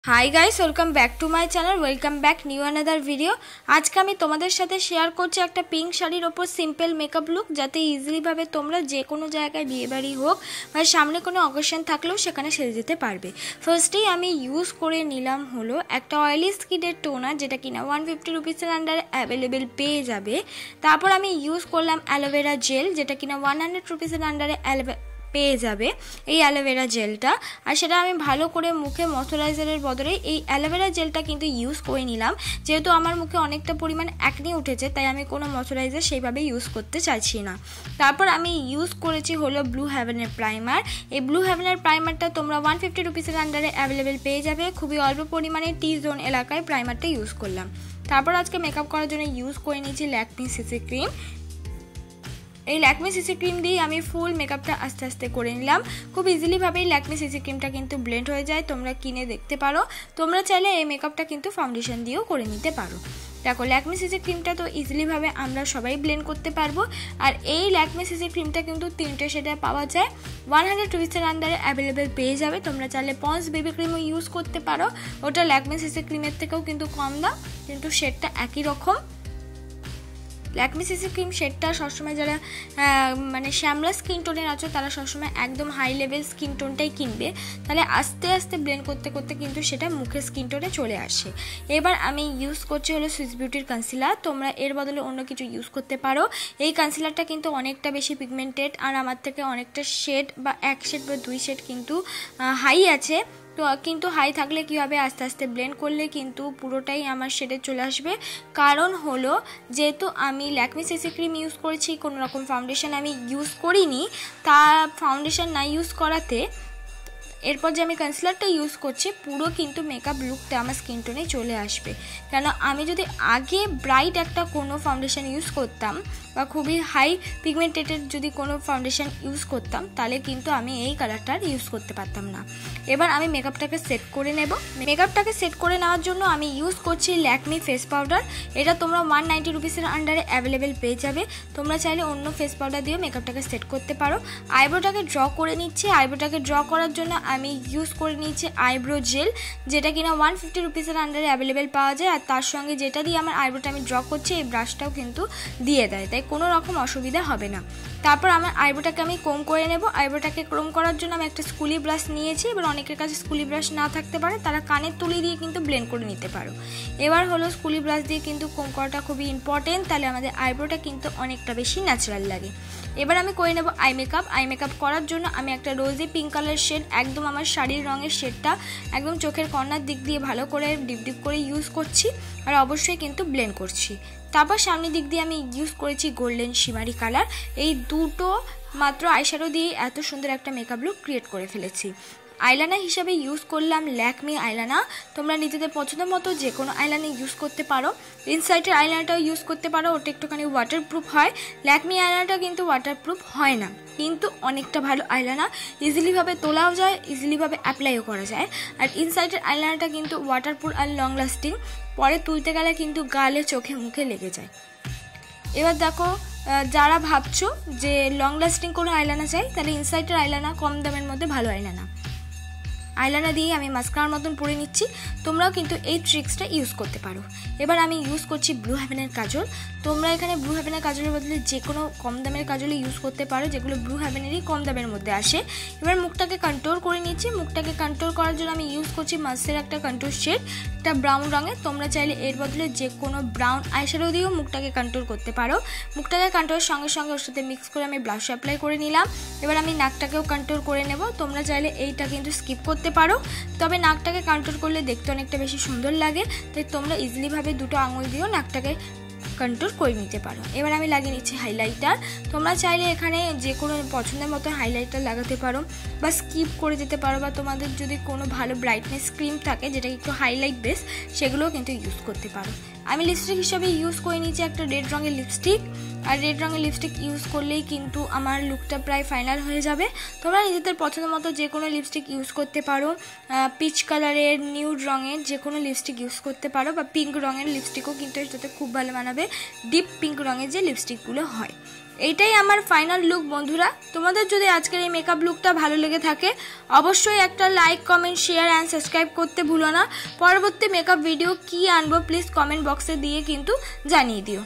Hi guys, welcome back to my channel. Welcome back new another video. আজকে আমি তোমাদের সাথে শেয়ার করছি একটা পিঙ্ক শাড়ির ওপর সিম্পল মেকআপ লুক, যাতে ইজিলিভাবে তোমরা যে কোনো জায়গায় বিয়েবাড়ি হোক বা সামনে কোনো অকেশন থাকলেও সেখানে সেজে যেতে পারবে। ফার্স্টেই আমি ইউজ করে নিলাম হলো একটা অয়েলি স্কিনের টোনার, যেটা কিনা 150 রুপিসের আন্ডারে অ্যাভেলেবেল পেয়ে যাবে। তারপর আমি ইউজ করলাম অ্যালোভেরা জেল, যেটা কিনা 100 রুপিসের আন্ডারে পেয়ে যাবে এই অ্যালোভেরা জেলটা। আর সেটা আমি ভালো করে মুখে ময়শ্চারাইজারের বদলে এই অ্যালোভেরা জেলটা কিন্তু ইউজ করে নিলাম, যেহেতু আমার মুখে অনেকটা পরিমাণ অ্যাকনি উঠেছে, তাই আমি কোনো ময়শ্চারাইজার সেইভাবে ইউজ করতে চাইছি না। তারপর আমি ইউজ করেছি হলো ব্লু হেভেনের প্রাইমার। এই ব্লু হেভেনের প্রাইমারটা তোমরা 150 রুপিসের আন্ডারে অ্যাভেলেবেল পেয়ে যাবে। খুবই অল্প পরিমাণে টি জোন এলাকায় প্রাইমারটা ইউজ করলাম। তারপর আজকে মেকআপ করার জন্য ইউজ করে নিয়েছি ল্যাকমি সিসি ক্রিম। এই ল্যাকমি সিসি ক্রিম দিয়ে আমি ফুল মেকআপটা আস্তে আস্তে করে নিলাম। খুব ইজিলিভাবেই ল্যাকমি সিসি ক্রিমটা কিন্তু ব্লেন্ড হয়ে যায়, তোমরা কিনে দেখতে পারো। তোমরা চাইলে এই মেকআপটা কিন্তু ফাউন্ডেশন দিয়েও করে নিতে পারো। দেখো, ল্যাকমি সিসি ক্রিমটা তো ইজিলিভাবে আমরা সবাই ব্লেন্ড করতে পারবো। আর এই ল্যাকমি সিসি ক্রিমটা কিন্তু 3টে শেডে পাওয়া যায়, 100 রুপিসের আন্ডারে অ্যাভেলেবেল পেয়ে যাবে। তোমরা চাইলে পন্স বেবি ক্রিমও ইউজ করতে পারো, ওটা ল্যাকমি সিসি ক্রিমের থেকেও কিন্তু কম দাম, কিন্তু শেডটা একই রকম। ল্যাকমি সিসি ক্রিম শেডটা সবসময় যারা মানে শ্যামলা স্কিন টোনের আছে তারা সবসময় একদম হাই লেভেল স্কিন টোনটাই কিনবে, তাহলে আস্তে আস্তে ব্লেন্ড করতে করতে কিন্তু সেটা মুখের স্কিন টোনে চলে আসে। এবার আমি ইউজ করছি হলো সুইস বিউটির কনসিলার। তোমরা এর বদলে অন্য কিছু ইউজ করতে পারো। এই কনসিলারটা কিন্তু অনেকটা বেশি পিগমেন্টেড, আর আমার থেকে অনেকটা শেড বা 1 শেড বা 2 শেড কিন্তু হাই আছে। তো কিন্তু হাই থাকলে কী হবে, আস্তে আস্তে ব্লেন্ড করলে কিন্তু পুরোটাই আমার শেডে চলে আসবে। কারণ হলো, যেহেতু আমি ল্যাকমি সিসি ক্রিম ইউজ করেছি, কোনো রকম ফাউন্ডেশন আমি ইউজ করিনি, তা ফাউন্ডেশন না ইউজ করাতে এরপর যে আমি কনসিলারটা ইউজ করছি পুরো কিন্তু মেকআপ লুকটা আমার স্কিন টোনে চলে আসবে। কেন, আমি যদি আগে ব্রাইট একটা কোনো ফাউন্ডেশন ইউজ করতাম বা খুবই হাই পিগমেন্টেটেড যদি কোনো ফাউন্ডেশন ইউজ করতাম, তাহলে কিন্তু আমি এই কালারটার ইউজ করতে পারতাম না। এবার আমি মেকআপটাকে সেট করে নেব। মেকআপটাকে সেট করে নেওয়ার জন্য আমি ইউজ করছি ল্যাকমি ফেস পাউডার। এটা তোমরা 190 রুপিসের আন্ডারে অ্যাভেলেবেল পেয়ে যাবে। তোমরা চাইলে অন্য ফেস পাউডার দিয়েও মেকআপটাকে সেট করতে পারো। আইব্রোটাকে ড্র করে নিচ্ছি। আইব্রোটাকে ড্র করার জন্য আমি ইউজ করে নিয়েছি আইব্রো জেল, যেটা কিনা 150 রুপিসের আন্ডারে অ্যাভেলেবেল পাওয়া যায়। আর তার সঙ্গে যেটা দিয়ে আমার আইব্রোটা আমি ড্র করছি, এই ব্রাশটাও কিন্তু দিয়ে দেয়, তাই কোনো রকম অসুবিধা হবে না। তারপর আমার আইব্রোটাকে আমি কোম করে নেব। আইব্রোটাকে কোম করার জন্য আমি একটা স্কুলি ব্রাশ নিয়েছি। এবার অনেকের কাছে স্কুলি ব্রাশ না থাকতে পারে, তারা কানের তুলি দিয়ে কিন্তু ব্লেন্ড করে নিতে পারো। এবার হলো স্কুলি ব্রাশ দিয়ে কিন্তু কোম করাটা খুবই ইম্পর্টেন্ট, তাহলে আমাদের আইব্রোটা কিন্তু অনেকটা বেশি ন্যাচারাল লাগে। এবার আমি করে নেব আই মেকআপ। আই মেকআপ করার জন্য আমি একটা রোজি পিঙ্ক কালার শেড, একদম আমার শাড়ির রঙের শেডটা একদম চোখের কর্নার দিক দিয়ে ভালো করে ডিপ ডিপ করে ইউজ করছি, আর অবশ্যই কিন্তু ব্লেন্ড করছি। তারপর সামনের দিক দিয়ে আমি ইউজ করেছি গোল্ডেন শিমারি কালার। এই দুটো মাত্র আইশ্যাডো দিয়ে এত সুন্দর একটা মেকআপ লুক ক্রিয়েট করে ফেলেছি। আইলাইনার হিসাবে ইউজ করলাম ল্যাকমি আইলাইনার। তোমরা নিজেদের পছন্দ মতো যে কোনো আইলাইনার ইউজ করতে পারো। ইনসাইডের আইলাইনারটাও ইউজ করতে পারো, ওটা একটুখানি ওয়াটারপ্রুফ হয়। ল্যাকমি আইলাইনারটা কিন্তু ওয়াটারপ্রুফ হয় না, কিন্তু অনেকটা ভালো আইলাইনার। ইজিলিভাবে তোলাও যায়, ইজিলিভাবে অ্যাপ্লাইও করা যায়। আর ইনসাইডের আইলাইনারটা কিন্তু ওয়াটারপ্রুফ আর লং লাস্টিং, পরে তুলতে গেলে কিন্তু গালে চোখে মুখে লেগে যায়। এবার দেখো, যারা ভাবছো যে লং লাস্টিং কোনো আইলাইনার চাই, তাহলে ইনসাইডের আইলাইনার কম দামের মধ্যে ভালো আইলাইনার। আইলাইনার দিয়ে আমি মাস্কারার মতন পরে নিচ্ছি। তোমরাও কিন্তু এই ট্রিক্সটা ইউজ করতে পারো। এবার আমি ইউজ করছি ব্লু হেভেনের কাজল। তোমরা এখানে ব্লু হেভেনের কাজলের বদলে যে কোনো কম দামের কাজলই ইউজ করতে পারো, যেগুলো ব্লু হেভেনেরই কম দামের মধ্যে আসে। এবার মুখটাকে কন্ট্রোল করে নিচ্ছি। মুখটাকে কন্ট্রোল করার জন্য আমি ইউজ করছি মাসের একটা কন্ট্রোল শেড, একটা ব্রাউন রঙের। তোমরা চাইলে এর বদলে যে কোনো ব্রাউন আইশ্যাডো দিয়েও মুখটাকে কন্ট্রোল করতে পারো। মুখটাকে কন্ট্রোলের সঙ্গে সঙ্গে ওর সাথে মিক্স করে আমি ব্লাশ অ্যাপ্লাই করে নিলাম। এবার আমি নাকটাকেও কন্ট্রোল করে নেব। তোমরা চাইলে এইটা কিন্তু স্কিপ করতে পারো, তবে নাকটাকে কন্ট্রোল করলে দেখতে অনেকটা বেশি সুন্দর লাগে, তাই তোমরা ইজিলিভাবে দুটো আঙুল দিয়েও নাকটাকে কন্ট্রোল করে নিতে পারো। এবার আমি লাগিয়ে নিচ্ছি হাইলাইটার। তোমরা চাইলে এখানে যে কোনো পছন্দের মতো হাইলাইটার লাগাতে পারো বা স্কিপ করে যেতে পারো, বা তোমাদের যদি কোনো ভালো ব্রাইটনেস ক্রিম থাকে যেটা একটু হাইলাইট বেস, সেগুলোও কিন্তু ইউজ করতে পারো। আমি লিপস্টিক হিসাবে ইউজ করে নিচ্ছি একটা রেড রঙের লিপস্টিক। আর রেড রঙের লিপস্টিক ইউজ করলেই কিন্তু আমার লুকটা প্রায় ফাইনাল হয়ে যাবে। তোমরা নিজেদের পছন্দ মতো যে কোনো লিপস্টিক ইউজ করতে পারো। পিচ কালারের, নিউড রঙের যে কোনো লিপস্টিক ইউজ করতে পারো, বা পিঙ্ক রঙের লিপস্টিকও কিন্তু এর সাথে খুব ভালো মানাবে, ডিপ পিঙ্ক রঙের যে লিপস্টিকগুলো হয়। এইটাই আমার ফাইনাল লুক বন্ধুরা। তোমাদের যদি আজকের এই মেকআপ লুকটা ভালো লেগে থাকে অবশ্যই একটা like, comment, share and subscribe করতে ভুলো না। পরবর্তী মেকআপ ভিডিও কি আনবো প্লিজ কমেন্ট বক্সে দিয়ে কিন্তু জানিয়ে দিও।